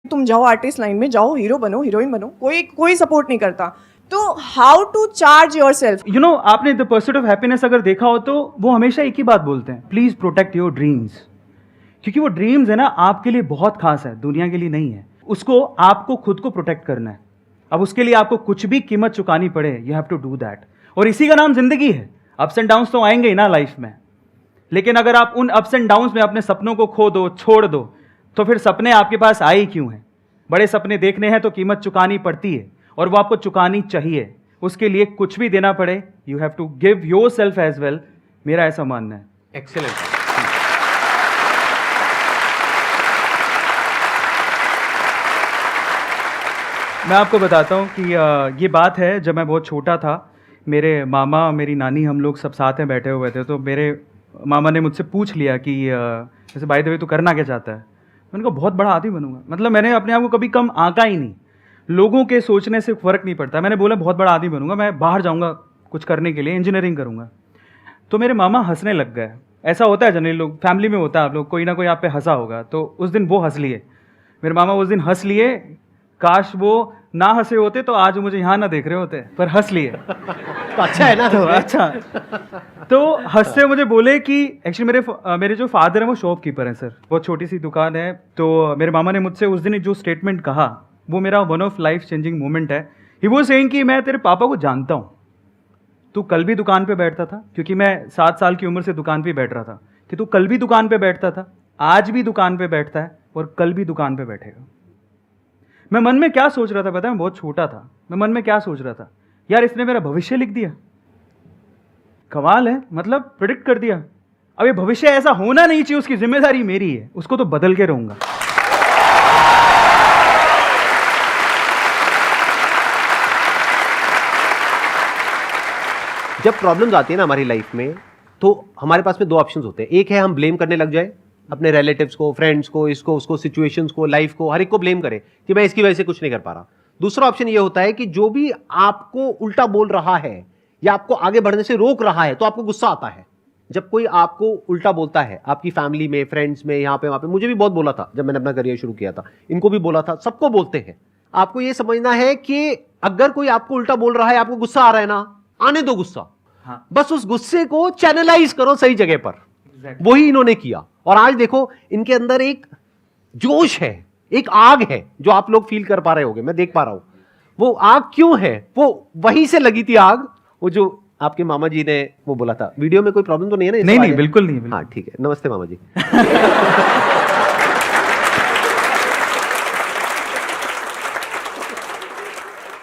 तुम जाओ artist line में, जाओ हीरो बनो, हीरोइन बनो, कोई सपोर्ट नहीं करता। तो how to charge yourself? You know, आपने द परस्यूट ऑफ हैप्पीनेस अगर देखा हो तो वो हमेशा एक ही बात बोलते हैं, प्लीज प्रोटेक्ट योर ड्रीम्स। क्योंकि वो ड्रीम्स है ना, आपके लिए बहुत खास है, दुनिया के लिए नहीं है। उसको आपको खुद को प्रोटेक्ट करना है। अब उसके लिए आपको कुछ भी कीमत चुकानी पड़े, you have to do that. और इसी का नाम जिंदगी है। अप्स एंड डाउन्स तो आएंगे ही ना लाइफ में, लेकिन अगर आप उन अप्स एंड डाउन्स में अपने सपनों को खो दो, छोड़ दो, तो फिर सपने आपके पास आए ही क्यों हैं? बड़े सपने देखने हैं तो कीमत चुकानी पड़ती है, और वो आपको चुकानी चाहिए। उसके लिए कुछ भी देना पड़े, you have to give yourself as well. मेरा ऐसा मानना है। एक्सेलेंट। मैं आपको बताता हूँ कि ये बात है, जब मैं बहुत छोटा था, मेरे मामा, मेरी नानी, हम लोग सब साथ में बैठे हुए थे। तो मेरे मामा ने मुझसे पूछ लिया कि जैसे बाय द वे तू करना क्या चाहता है? मैंने कहा बहुत बड़ा आदमी बनूंगा। मतलब मैंने अपने आप को कभी कम आंका ही नहीं, लोगों के सोचने से फ़र्क नहीं पड़ता। मैंने बोला बहुत बड़ा आदमी बनूंगा, मैं बाहर जाऊंगा कुछ करने के लिए, इंजीनियरिंग करूंगा। तो मेरे मामा हंसने लग गए। ऐसा होता है जनरली, लोग फैमिली में होता है, आप लोग कोई ना कोई आप पे हंसा होगा। तो उस दिन वो हंस लिए, मेरे मामा उस दिन हंस लिए। काश वो ना हंसे होते तो आज मुझे यहाँ ना देख रहे होते, पर हंस लिए। तो अच्छा है ना। तो अच्छा, तो हंसते मुझे बोले कि एक्चुअली मेरे जो फादर हैं वो शॉपकीपर हैं सर, बहुत छोटी सी दुकान है। तो मेरे मामा ने मुझसे उस दिन जो स्टेटमेंट कहा, वो मेरा one of life changing moment है। ही वो सेइंग कि मैं तेरे पापा को जानता हूँ, तू कल भी दुकान पे बैठता था, क्योंकि मैं 7 साल की उम्र से दुकान पे बैठ रहा था, कि तू कल भी दुकान पे बैठता था, आज भी दुकान पे बैठता है, और कल भी दुकान पे बैठेगा। मैं मन में क्या सोच रहा था पता है? मैं बहुत छोटा था। मैं मन में क्या सोच रहा था, यार इसने मेरा भविष्य लिख दिया। कमाल है, मतलब प्रेडिक्ट कर दिया। अब ये भविष्य ऐसा होना नहीं चाहिए, उसकी जिम्मेदारी मेरी है, उसको तो बदल के रहूंगा। जब प्रॉब्लम्स आती है ना हमारी लाइफ में, तो हमारे पास में 2 ऑप्शंस होते हैं। एक है हम ब्लेम करने लग जाए अपने रिलेटिव्स को, फ्रेंड्स को, इसको उसको, सिचुएशंस को, लाइफ को, हर एक को ब्लेम करें कि मैं इसकी वजह से कुछ नहीं कर पा रहा। दूसरा ऑप्शन ये होता है कि जो भी आपको उल्टा बोल रहा है या आपको आगे बढ़ने से रोक रहा है, तो आपको गुस्सा आता है। जब कोई आपको उल्टा बोलता है, आपकी फैमिली में, फ्रेंड्स में, यहाँ पे वहां पे, मुझे भी बहुत बोला था जब मैंने अपना करियर शुरू किया था, इनको भी बोला था, सबको बोलते हैं। आपको ये समझना है कि अगर कोई आपको उल्टा बोल रहा है, आपको गुस्सा आ रहा है ना, आने दो गुस्सा। हाँ। बस उस गुस्से को चैनलाइज करो सही जगह पर। वही इन्होंने किया, और आज देखो इनके अंदर एक जोश है, एक आग है, जो आप लोग फील कर पा रहे होंगे, मैं देख पा रहा हूं। वो आग क्यों है? वो वहीं से लगी थी आग, वो जो आपके मामा जी ने वो बोला था। वीडियो में कोई प्रॉब्लम तो नहीं है ना? नहीं, बिल्कुल नहीं। हाँ ठीक है, नमस्ते मामा जी।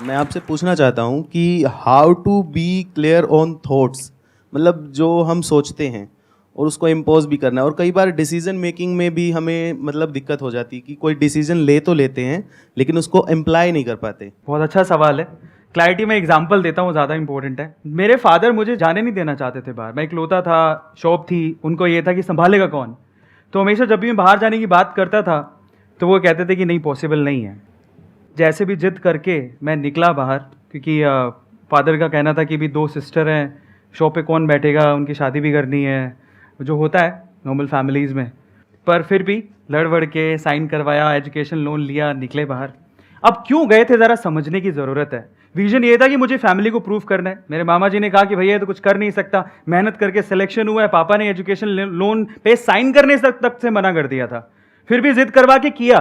मैं आपसे पूछना चाहता हूँ कि how to be clear on thoughts, मतलब जो हम सोचते हैं और उसको इम्पोज भी करना है। और कई बार डिसीजन मेकिंग में भी हमें मतलब दिक्कत हो जाती है कि कोई डिसीजन ले तो लेते हैं लेकिन उसको अप्लाई नहीं कर पाते। बहुत अच्छा सवाल है। क्लैरिटी में एग्जांपल देता हूँ, ज़्यादा इंपॉर्टेंट है। मेरे फादर मुझे जाने नहीं देना चाहते थे बाहर। मैं इकलौता था, शॉप थी, उनको ये था कि संभालेगा कौन। तो हमेशा जब भी मैं बाहर जाने की बात करता था तो वो कहते थे कि नहीं, पॉसिबल नहीं है। जैसे भी जिद करके मैं निकला बाहर, क्योंकि फादर का कहना था कि भी 2 सिस्टर हैं, शॉप पे कौन बैठेगा, उनकी शादी भी करनी है, जो होता है नॉर्मल फैमिलीज़ में। पर फिर भी लड़ वड़ के साइन करवाया, एजुकेशन लोन लिया, निकले बाहर। अब क्यों गए थे ज़रा समझने की ज़रूरत है। विजन ये था कि मुझे फैमिली को प्रूफ करना है। मेरे मामा जी ने कहा कि भैया तो कुछ कर नहीं सकता, मेहनत करके सिलेक्शन हुआ है। पापा ने एजुकेशन लोन पे साइन करने तक से मना कर दिया था, फिर भी जिद करवा के किया।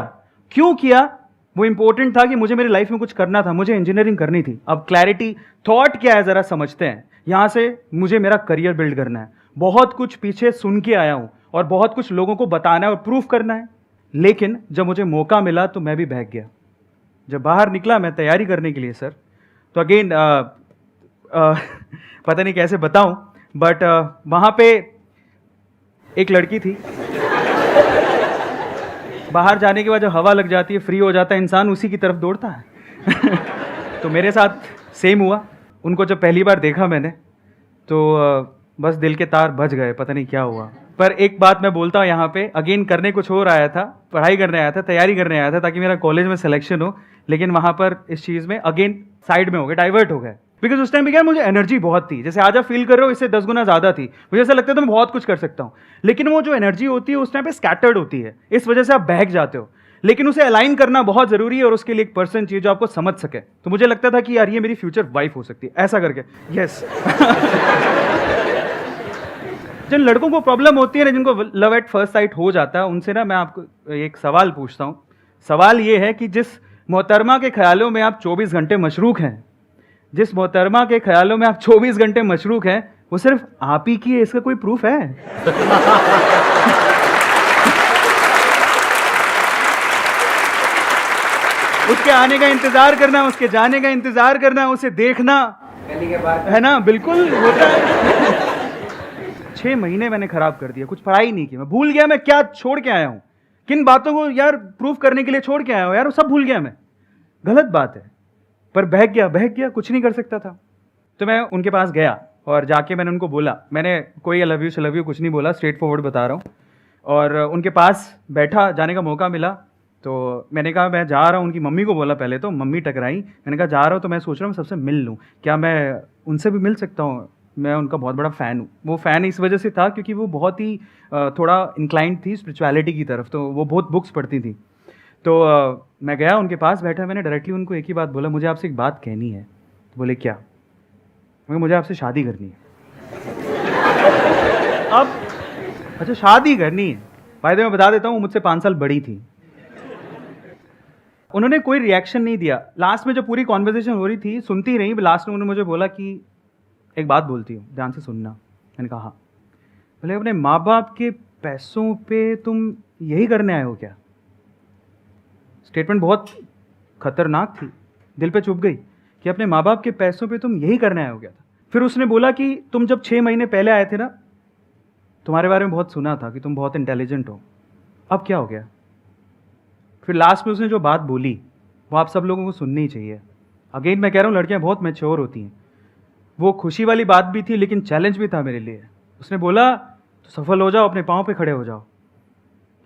क्यों किया? वो इंपॉर्टेंट था कि मुझे मेरी लाइफ में कुछ करना था, मुझे इंजीनियरिंग करनी थी। अब क्लैरिटी, थॉट क्या है ज़रा समझते हैं। यहाँ से मुझे मेरा करियर बिल्ड करना है। बहुत कुछ पीछे सुन के आया हूँ और बहुत कुछ लोगों को बताना है और प्रूफ करना है। लेकिन जब मुझे मौका मिला तो मैं भी बहक गया। जब बाहर निकला मैं तैयारी करने के लिए सर, तो अगेन पता नहीं कैसे बताऊं, बट वहाँ पे एक लड़की थी। बाहर जाने के बाद जब हवा लग जाती है, फ्री हो जाता है इंसान, उसी की तरफ दौड़ता है। तो मेरे साथ सेम हुआ। उनको जब पहली बार देखा मैंने तो बस दिल के तार बज गए, पता नहीं क्या हुआ। पर एक बात मैं बोलता हूँ यहाँ पे, अगेन करने कुछ और आया था, पढ़ाई करने आया था, तैयारी करने आया था ताकि मेरा कॉलेज में सिलेक्शन हो। लेकिन वहाँ पर इस चीज़ में अगेन साइड में हो गए, डाइवर्ट हो गए। बिकॉज उस टाइम पे क्या, मुझे एनर्जी बहुत थी, जैसे आज आप फील कर रहे हो इससे 10 गुना ज़्यादा थी। मुझे ऐसा लगता था मैं बहुत कुछ कर सकता हूँ, लेकिन वो जो एनर्जी होती है उस टाइम पे स्कैटर्ड होती है, इस वजह से आप बहक जाते हो। लेकिन उसे अलाइन करना बहुत जरूरी है और उसके लिए एक पर्सन चाहिए जो आपको समझ सके। तो मुझे लगता था कि यार ये मेरी फ्यूचर वाइफ हो सकती है, ऐसा करके। यस जिन लड़कों को प्रॉब्लम होती है ना, जिनको लव एट फर्स्ट साइट हो जाता है, उनसे ना मैं आपको एक सवाल पूछता हूँ। सवाल ये है कि जिस मोहतरमा के ख्यालों में आप 24 घंटे मशरूक हैं, जिस मोहतरमा के ख्यालों में आप 24 घंटे मशरूक हैं, वो सिर्फ आप ही की है, इसका कोई प्रूफ है? उसके आने का इंतजार करना, उसके जाने का इंतजार करना, उसे देखना, है ना? बिल्कुल होता है। 6 महीने मैंने खराब कर दिया, कुछ पढ़ाई नहीं की, मैं भूल गया मैं क्या छोड़ के आया हूं, किन बातों को यार प्रूफ करने के लिए छोड़ के आया हूं यार, वो सब भूल गया मैं। गलत बात है, पर बहक गया, कुछ नहीं कर सकता था। तो मैं उनके पास गया और जाके मैंने उनको बोला, मैंने कोई लव यू कुछ नहीं बोला, स्ट्रेट फॉरवर्ड बता रहा हूँ। और उनके पास बैठा, जाने का मौका मिला तो मैंने कहा मैं जा रहा हूँ। उनकी मम्मी को बोला पहले, तो मम्मी टकराई। मैंने कहा जा रहा हूँ तो मैं सोच रहा हूँ सबसे मिल लूँ, क्या मैं उनसे भी मिल सकता हूँ? मैं उनका बहुत बड़ा फ़ैन हूँ। वो फ़ैन इस वजह से था क्योंकि वो बहुत ही थोड़ा इंक्लाइंड थी स्पिरिचुअलिटी की तरफ, तो वो बहुत बुक्स पढ़ती थी। तो मैं गया उनके पास बैठा, मैंने डायरेक्टली उनको एक ही बात बोला, मुझे आपसे एक बात कहनी है। तो बोले क्या? मुझे आपसे शादी करनी है। अब अच्छा शादी करनी है, फायदे मैं बता देता हूँ, मुझसे 5 साल बड़ी थी। उन्होंने कोई रिएक्शन नहीं दिया। लास्ट में जब पूरी कॉन्वर्सेशन हो रही थी, सुनती रही, लास्ट में उन्होंने मुझे बोला कि एक बात बोलती हूँ, ध्यान से सुनना। मैंने कहा हाँ। बोले अपने माँ बाप के पैसों पे तुम यही करने आए हो क्या? स्टेटमेंट बहुत खतरनाक थी, दिल पे चुभ गई कि अपने माँ बाप के पैसों पे तुम यही करने आए हो क्या था। फिर उसने बोला कि तुम जब 6 महीने पहले आए थे ना, तुम्हारे बारे में बहुत सुना था कि तुम बहुत इंटेलिजेंट हो, अब क्या हो गया? फिर लास्ट में उसने जो बात बोली वो आप सब लोगों को सुननी चाहिए। अगेन मैं कह रहा हूँ, लड़कियां बहुत मैच्योर होती हैं। वो खुशी वाली बात भी थी लेकिन चैलेंज भी था मेरे लिए। उसने बोला तो सफल हो जाओ, अपने पाँव पे खड़े हो जाओ,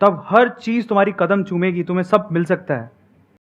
तब हर चीज़ तुम्हारी कदम चूमेगी, तुम्हें सब मिल सकता है।